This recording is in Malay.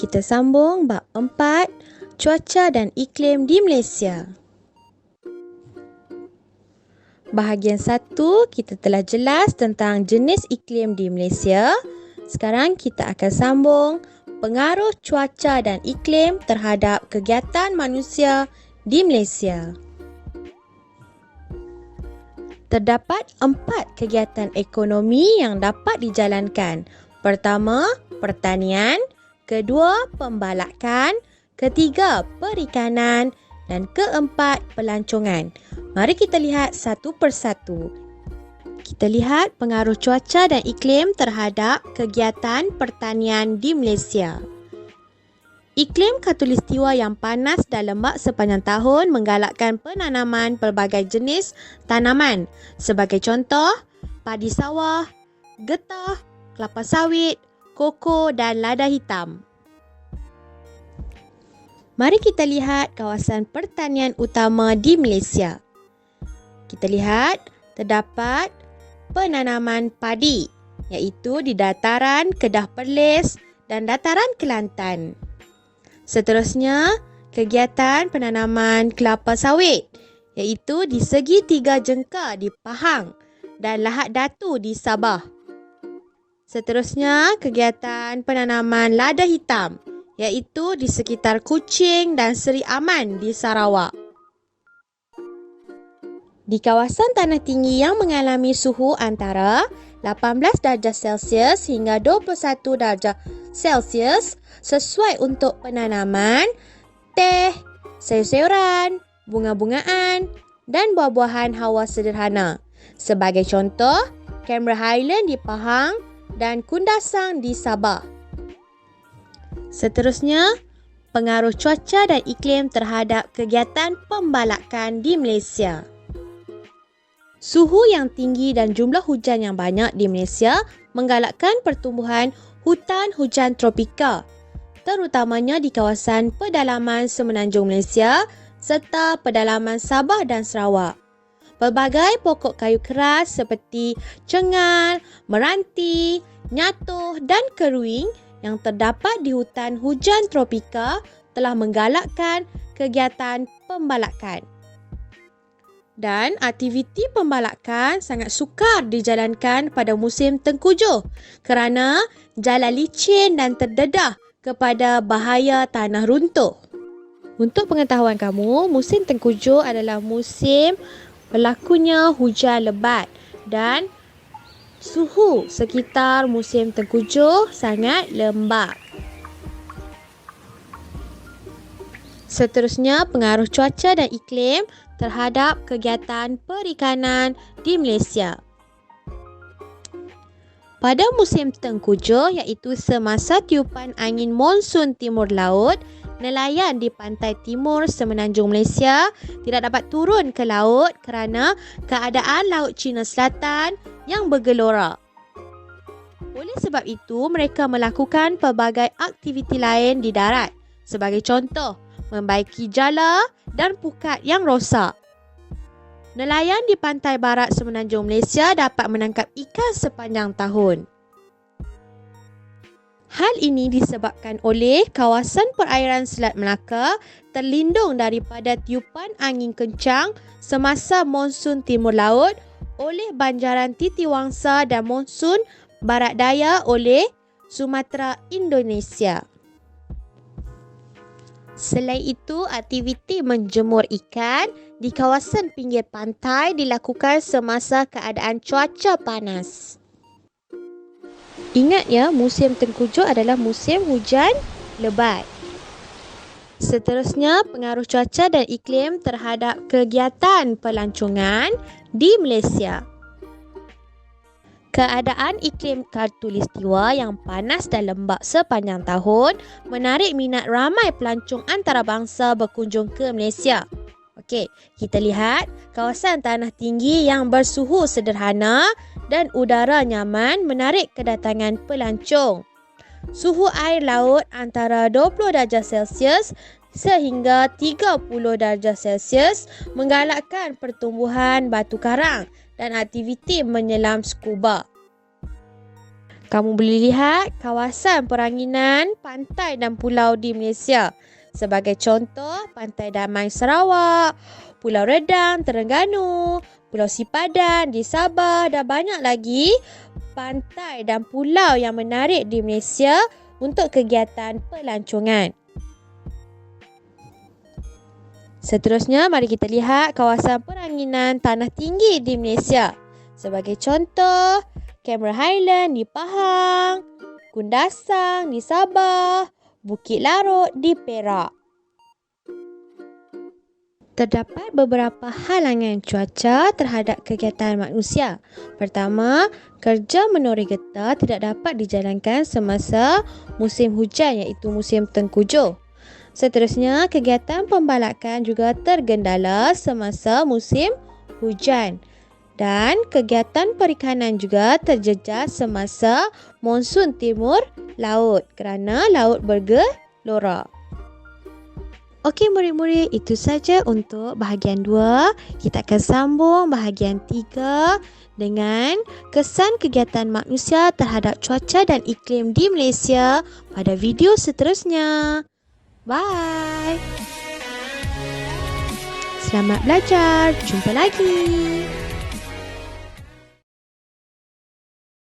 kita sambung bab 4, cuaca dan iklim di Malaysia. Bahagian 1, kita telah jelas tentang jenis iklim di Malaysia. Sekarang kita akan sambung pengaruh cuaca dan iklim terhadap kegiatan manusia di Malaysia. Terdapat 4 kegiatan ekonomi yang dapat dijalankan. Pertama, pertanian. Kedua, pembalakan. Ketiga, perikanan. Dan keempat, pelancongan. Mari kita lihat satu persatu. Kita lihat pengaruh cuaca dan iklim terhadap kegiatan pertanian di Malaysia. Iklim khatulistiwa yang panas dan lembap sepanjang tahun menggalakkan penanaman pelbagai jenis tanaman. Sebagai contoh, padi sawah, getah, kelapa sawit, koko dan lada hitam. Mari kita lihat kawasan pertanian utama di Malaysia. Kita lihat terdapat penanaman padi, iaitu di dataran Kedah Perlis dan dataran Kelantan. Seterusnya, kegiatan penanaman kelapa sawit, iaitu di segitiga jengka di Pahang dan Lahad Datu di Sabah. Seterusnya, kegiatan penanaman lada hitam, iaitu di sekitar Kuching dan Seri Aman di Sarawak. Di kawasan tanah tinggi yang mengalami suhu antara 18 darjah Celsius hingga 21 darjah Celsius sesuai untuk penanaman teh, sayur-sayuran, bunga-bungaan dan buah-buahan hawa sederhana. Sebagai contoh, Canberra Highland di Pahang dan Kundasang di Sabah. Seterusnya, pengaruh cuaca dan iklim terhadap kegiatan pembalakan di Malaysia. Suhu yang tinggi dan jumlah hujan yang banyak di Malaysia menggalakkan pertumbuhan hutan hujan tropika, terutamanya di kawasan pedalaman Semenanjung Malaysia serta pedalaman Sabah dan Sarawak. Pelbagai pokok kayu keras seperti cengal, meranti, nyatuh dan keruing yang terdapat di hutan hujan tropika telah menggalakkan kegiatan pembalakan. Dan aktiviti pembalakan sangat sukar dijalankan pada musim tengkujuh kerana jalan licin dan terdedah kepada bahaya tanah runtuh. Untuk pengetahuan kamu, musim tengkujuh adalah musim berlakunya hujan lebat dan suhu sekitar musim tengkujuh sangat lembap. Seterusnya, pengaruh cuaca dan iklim terhadap kegiatan perikanan di Malaysia. Pada musim tengkujuh, iaitu semasa tiupan angin monsun timur laut, nelayan di pantai timur Semenanjung Malaysia tidak dapat turun ke laut kerana keadaan Laut Cina Selatan yang bergelora. Oleh sebab itu, mereka melakukan pelbagai aktiviti lain di darat. Sebagai contoh, membaiki jala dan pukat yang rosak. Nelayan di pantai barat Semenanjung Malaysia dapat menangkap ikan sepanjang tahun. Hal ini disebabkan oleh kawasan perairan Selat Melaka terlindung daripada tiupan angin kencang semasa monsun timur laut oleh banjaran Titiwangsa dan monsun barat daya oleh Sumatera, Indonesia. Selain itu, aktiviti menjemur ikan di kawasan pinggir pantai dilakukan semasa keadaan cuaca panas. Ingat ya, musim tengkujuh adalah musim hujan lebat. Seterusnya, pengaruh cuaca dan iklim terhadap kegiatan pelancongan di Malaysia. Keadaan iklim khatulistiwa yang panas dan lembap sepanjang tahun menarik minat ramai pelancong antarabangsa berkunjung ke Malaysia. Okey, kita lihat kawasan tanah tinggi yang bersuhu sederhana dan udara nyaman menarik kedatangan pelancong. Suhu air laut antara 20 darjah Celsius sehingga 30 darjah Celsius menggalakkan pertumbuhan batu karang dan aktiviti menyelam skuba. Kamu boleh lihat kawasan peranginan pantai dan pulau di Malaysia. Sebagai contoh, Pantai Damai Sarawak, Pulau Redang, Terengganu, Pulau Sipadan di Sabah dan banyak lagi pantai dan pulau yang menarik di Malaysia untuk kegiatan pelancongan. Seterusnya, mari kita lihat kawasan peranginan tanah tinggi di Malaysia. Sebagai contoh, Cameron Highland di Pahang, Kundasang di Sabah, Bukit Larut di Perak. Terdapat beberapa halangan cuaca terhadap kegiatan manusia. Pertama, kerja menori getah tidak dapat dijalankan semasa musim hujan iaitu musim tengkujuh. Seterusnya, kegiatan pembalakan juga tergendala semasa musim hujan. Dan kegiatan perikanan juga terjejas semasa monsun timur laut kerana laut bergelora. Okey murid-murid, itu saja untuk bahagian 2. Kita akan sambung bahagian 3 dengan kesan kegiatan manusia terhadap cuaca dan iklim di Malaysia pada video seterusnya. Bye. Selamat belajar. Jumpa lagi.